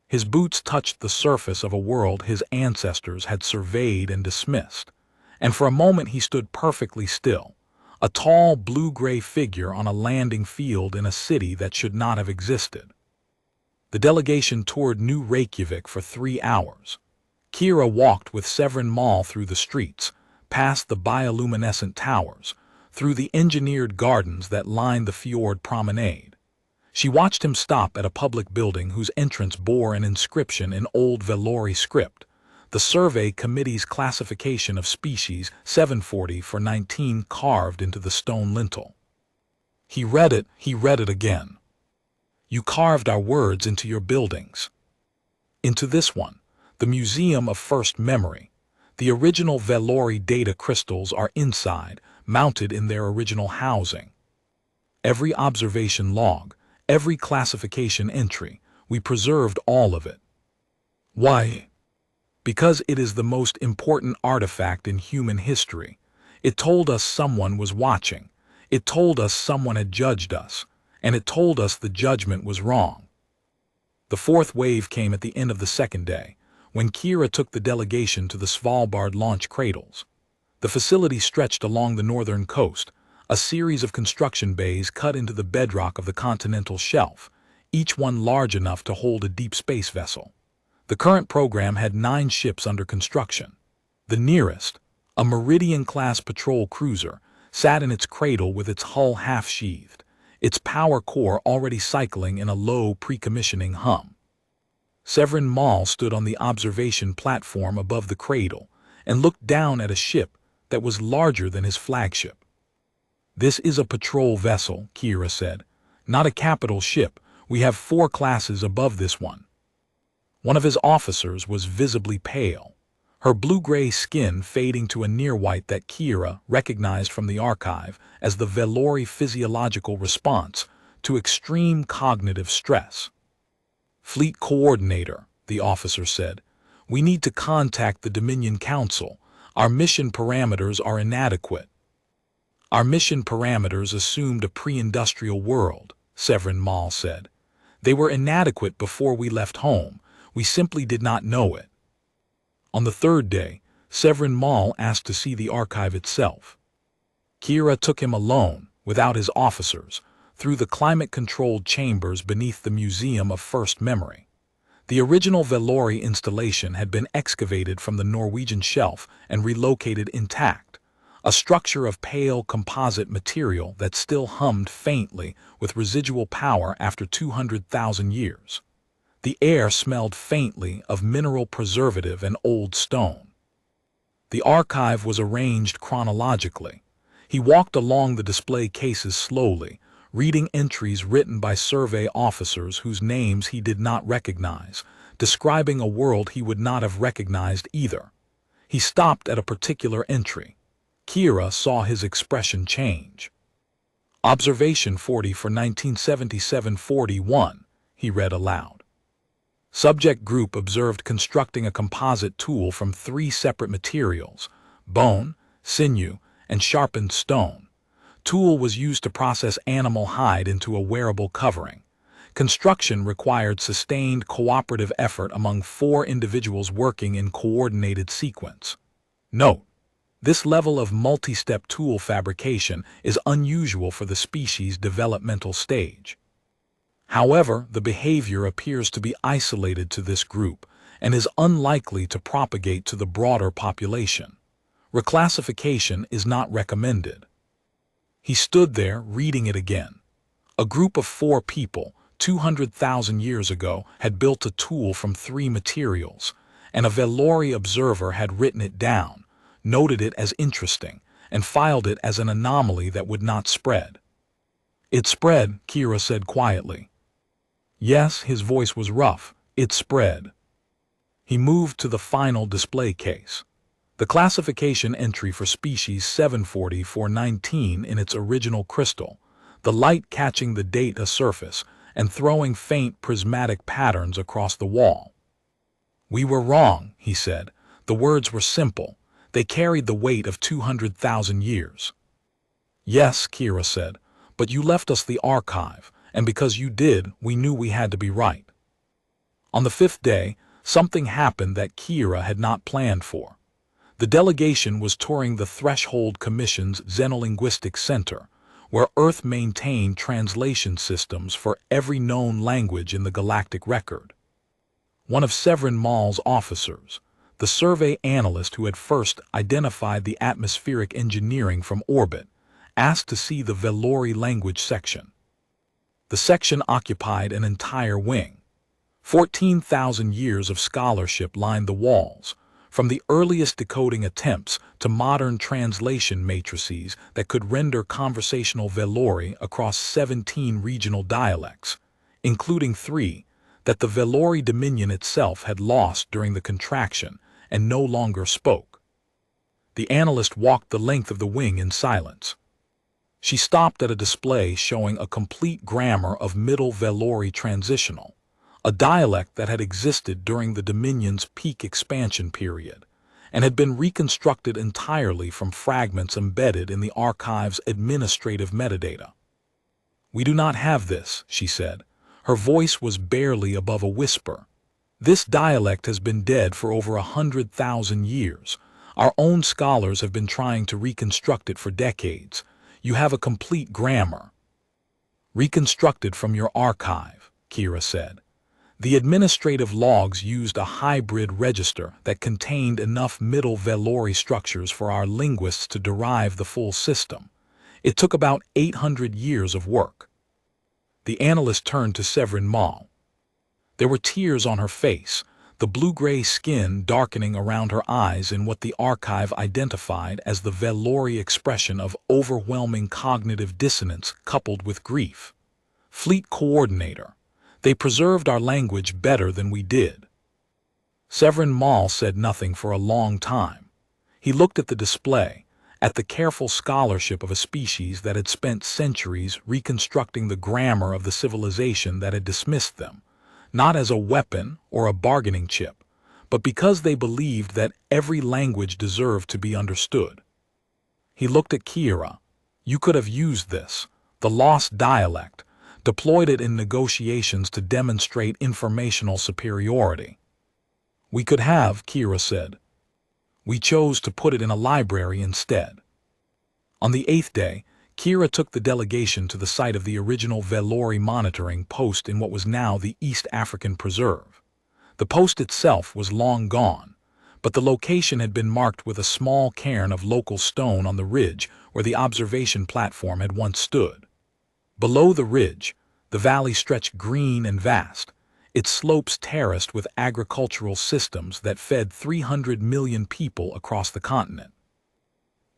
A: His boots touched the surface of a world his ancestors had surveyed and dismissed, and for a moment he stood perfectly still, a tall blue-gray figure on a landing field in a city that should not have existed. The delegation toured New Reykjavik for 3 hours. Kira walked with Severin Mall through the streets, past the bioluminescent towers, through the engineered gardens that lined the fjord promenade. She watched him stop at a public building whose entrance bore an inscription in Old Velori script, the Survey Committee's classification of species 740 for 19 carved into the stone lintel. He read it again. You carved our words into your buildings. Into this one, the Museum of First Memory. The original Velori data crystals are inside, mounted in their original housing. Every observation log, every classification entry, we preserved all of it. Why? Because it is the most important artifact in human history. It told us someone was watching. It told us someone had judged us. And it told us the judgment was wrong. The fourth wave came at the end of the second day, when Kira took the delegation to the Svalbard launch cradles. The facility stretched along the northern coast, a series of construction bays cut into the bedrock of the continental shelf, each one large enough to hold a deep space vessel. The current program had 9 ships under construction. The nearest, a Meridian-class patrol cruiser, sat in its cradle with its hull half-sheathed, its power core already cycling in a low pre-commissioning hum. Severin Mall stood on the observation platform above the cradle and looked down at a ship that was larger than his flagship. This is a patrol vessel, Kira said. Not a capital ship. We have 4 classes above this one. One of his officers was visibly pale, her blue-gray skin fading to a near-white that Kira recognized from the archive as the Velori physiological response to extreme cognitive stress. Fleet Coordinator, the officer said, we need to contact the Dominion Council. Our mission parameters are inadequate. Our mission parameters assumed a pre-industrial world, Severin Mall said. They were inadequate before we left home. We simply did not know it. On the third day, Severin Mall asked to see the archive itself. Kira took him alone, without his officers, through the climate-controlled chambers beneath the Museum of First Memory. The original Velori installation had been excavated from the Norwegian shelf and relocated intact, a structure of pale composite material that still hummed faintly with residual power after 200,000 years. The air smelled faintly of mineral preservative and old stone. The archive was arranged chronologically. He walked along the display cases slowly, reading entries written by survey officers whose names he did not recognize, describing a world he would not have recognized either. He stopped at a particular entry. Kira saw his expression change. Observation 40 for 1977-41, he read aloud. Subject group observed constructing a composite tool from 3 separate materials, bone, sinew, and sharpened stone. Tool was used to process animal hide into a wearable covering. Construction required sustained cooperative effort among 4 individuals working in coordinated sequence. Note: this level of multi-step tool fabrication is unusual for the species' developmental stage. However, the behavior appears to be isolated to this group and is unlikely to propagate to the broader population. Reclassification is not recommended. He stood there, reading it again. A group of 4 people, 200,000 years ago, had built a tool from 3 materials, and a Velori observer had written it down, noted it as interesting, and filed it as an anomaly that would not spread. It spread, Kira said quietly. Yes, his voice was rough. It spread. He moved to the final display case. The classification entry for species 740-419 in its original crystal, the light catching the data surface and throwing faint prismatic patterns across the wall. We were wrong, he said. The words were simple. They carried the weight of 200,000 years. Yes, Kira said, but you left us the archive. And because you did, we knew we had to be right. On the 5th day, something happened that Kira had not planned for. The delegation was touring the Threshold Commission's Xenolinguistic Center, where Earth maintained translation systems for every known language in the galactic record. One of Severin Mall's officers, the survey analyst who had first identified the atmospheric engineering from orbit, asked to see the Velori language section. The section occupied an entire wing. 14,000 years of scholarship lined the walls, from the earliest decoding attempts to modern translation matrices that could render conversational Velori across 17 regional dialects, including 3 that the Velori Dominion itself had lost during the contraction and no longer spoke. The analyst walked the length of the wing in silence. She stopped at a display showing a complete grammar of Middle Velori Transitional, a dialect that had existed during the Dominion's peak expansion period, and had been reconstructed entirely from fragments embedded in the archive's administrative metadata. "We do not have this," she said. Her voice was barely above a whisper. "This dialect has been dead for over 100,000 years. Our own scholars have been trying to reconstruct it for decades. You have a complete grammar." "Reconstructed from your archive," Kira said. "The administrative logs used a hybrid register that contained enough Middle Velori structures for our linguists to derive the full system. It took about 800 years of work." The analyst turned to Severin Mall. There were tears on her face, the blue-gray skin darkening around her eyes in what the archive identified as the Velori expression of overwhelming cognitive dissonance coupled with grief. "Fleet coordinator. They preserved our language better than we did." Severin Mall said nothing for a long time. He looked at the display, at the careful scholarship of a species that had spent centuries reconstructing the grammar of the civilization that had dismissed them, not as a weapon or a bargaining chip, but because they believed that every language deserved to be understood. He looked at Kira. "You could have used this, the lost dialect, deployed it in negotiations to demonstrate informational superiority." "We could have," Kira said. "We chose to put it in a library instead." On the 8th day, Kira took the delegation to the site of the original Velori monitoring post in what was now the East African Preserve. The post itself was long gone, but the location had been marked with a small cairn of local stone on the ridge where the observation platform had once stood. Below the ridge, the valley stretched green and vast, its slopes terraced with agricultural systems that fed 300 million people across the continent.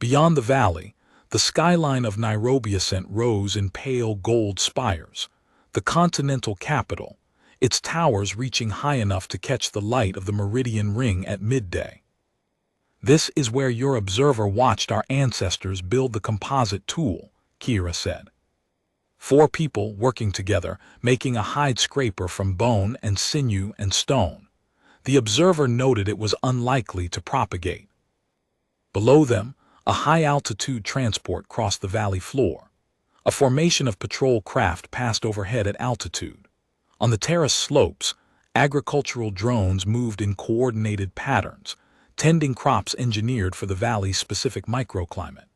A: Beyond the valley, the skyline of Nairobi Ascent rose in pale gold spires, the continental capital, its towers reaching high enough to catch the light of the meridian ring at midday. "This is where your observer watched our ancestors build the composite tool," Kira said. 4 people working together, making a hide scraper from bone and sinew and stone. The observer noted it was unlikely to propagate. Below them, a high-altitude transport crossed the valley floor. A formation of patrol craft passed overhead at altitude. On the terrace slopes, agricultural drones moved in coordinated patterns, tending crops engineered for the valley's specific microclimate.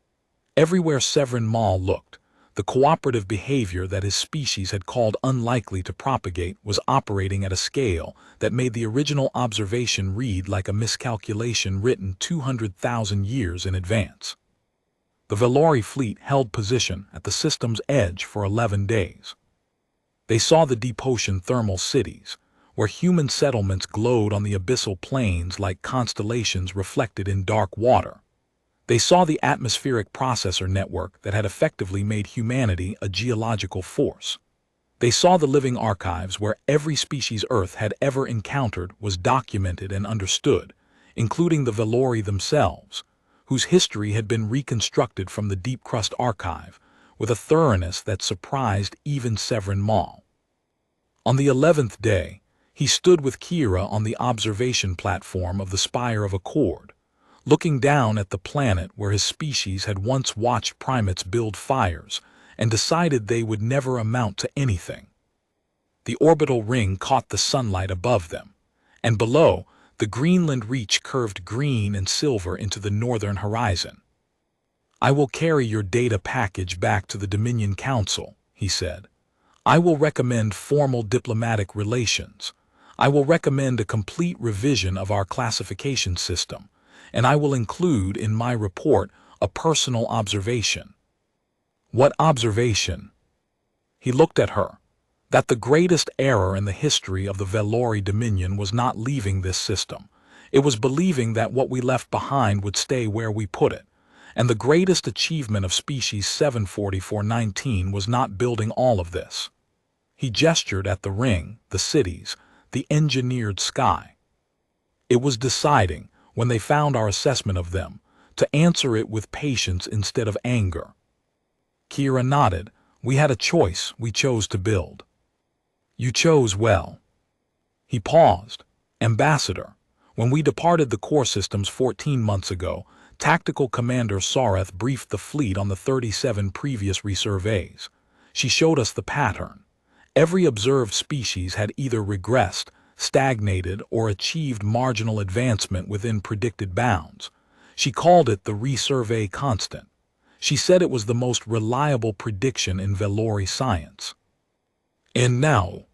A: Everywhere Severin Mall looked, the cooperative behavior that his species had called unlikely to propagate was operating at a scale that made the original observation read like a miscalculation written 200,000 years in advance. The Velori fleet held position at the system's edge for 11 days. They saw the deep ocean thermal cities, where human settlements glowed on the abyssal plains like constellations reflected in dark water. They saw the atmospheric processor network that had effectively made humanity a geological force. They saw the living archives where every species Earth had ever encountered was documented and understood, including the Velori themselves, whose history had been reconstructed from the Deep Crust Archive with a thoroughness that surprised even Severin Mall. On the 11th day, he stood with Kira on the observation platform of the Spire of Accord, looking down at the planet where his species had once watched primates build fires and decided they would never amount to anything. The orbital ring caught the sunlight above them, and below, the Greenland Reach curved green and silver into the northern horizon. I will carry your data package back to the Dominion Council, he said. I will recommend formal diplomatic relations. I will recommend a complete revision of our classification system, and I will include in my report a personal observation. What observation? He looked at her. That the greatest error in the history of the Velori Dominion was not leaving this system. It was believing that what we left behind would stay where we put it. And the greatest achievement of species 74419 was not building all of this. He gestured at the ring, the cities, the engineered sky. It was deciding, when they found our assessment of them, to answer it with patience instead of anger. Kira nodded. We had a choice. We chose to build. You chose well. He paused. Ambassador, when we departed the core systems 14 months ago, Tactical Commander Sareth briefed the fleet on the 37 previous resurveys. She showed us the pattern. Every observed species had either regressed, stagnated, or achieved marginal advancement within predicted bounds. She called it the resurvey constant. She said it was the most reliable prediction in Velori science. And now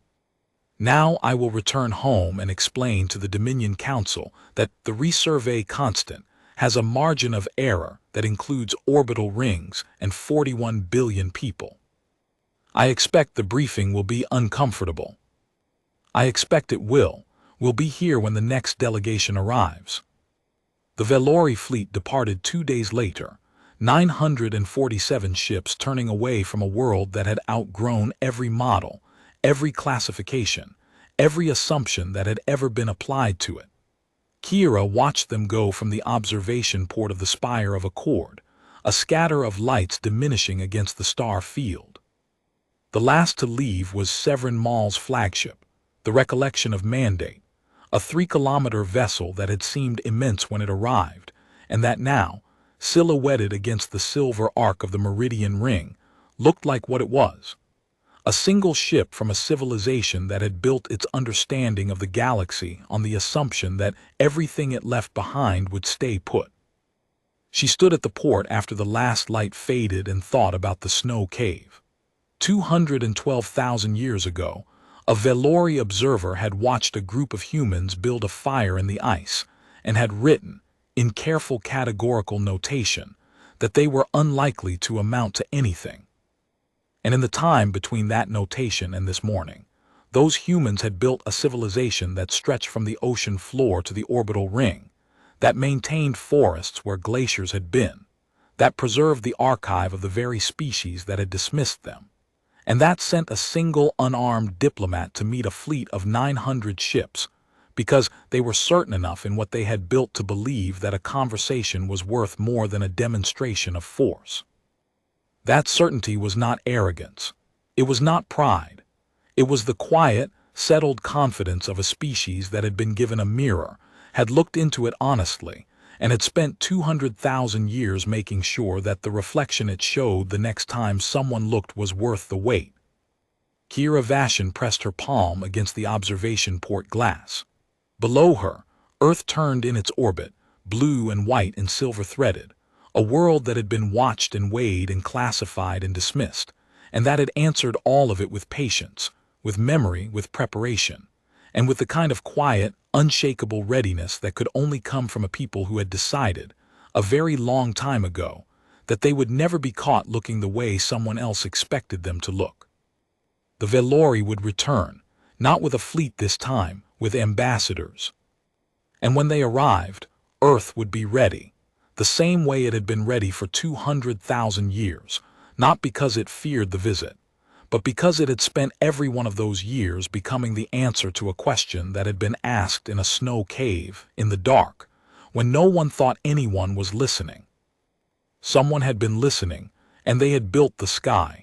A: I will return home and explain to the Dominion Council that the resurvey constant has a margin of error that includes orbital rings and 41 billion people. I expect the briefing will be uncomfortable. I expect it will. We'll be here when the next delegation arrives. The Velori fleet departed 2 days later, 947 ships turning away from a world that had outgrown every model, every classification, every assumption that had ever been applied to it. Kira watched them go from the observation port of the spire of Accord, a scatter of lights diminishing against the star field. The last to leave was Severin Mall's flagship, the Recollection of Mandate, a 3-kilometer vessel that had seemed immense when it arrived, and that now, silhouetted against the silver arc of the Meridian Ring, looked like what it was. A single ship from a civilization that had built its understanding of the galaxy on the assumption that everything it left behind would stay put. She stood at the port after the last light faded and thought about the snow cave. 212,000 years ago, a Velori observer had watched a group of humans build a fire in the ice and had written, in careful categorical notation, that they were unlikely to amount to anything. And in the time between that notation and this morning, those humans had built a civilization that stretched from the ocean floor to the orbital ring, that maintained forests where glaciers had been, that preserved the archive of the very species that had dismissed them, and that sent a single unarmed diplomat to meet a fleet of 900 ships, because they were certain enough in what they had built to believe that a conversation was worth more than a demonstration of force. That certainty was not arrogance. It was not pride. It was the quiet, settled confidence of a species that had been given a mirror, had looked into it honestly, and had spent 200,000 years making sure that the reflection it showed the next time someone looked was worth the wait. Kira Vashin pressed her palm against the observation port glass. Below her, Earth turned in its orbit, blue and white and silver-threaded, a world that had been watched and weighed and classified and dismissed, and that had answered all of it with patience, with memory, with preparation, and with the kind of quiet, unshakable readiness that could only come from a people who had decided, a very long time ago, that they would never be caught looking the way someone else expected them to look. The Velori would return, not with a fleet this time, with ambassadors. And when they arrived, Earth would be ready, the same way it had been ready for 200,000 years, not because it feared the visit, but because it had spent every one of those years becoming the answer to a question that had been asked in a snow cave, in the dark, when no one thought anyone was listening. Someone had been listening, and they had built the sky.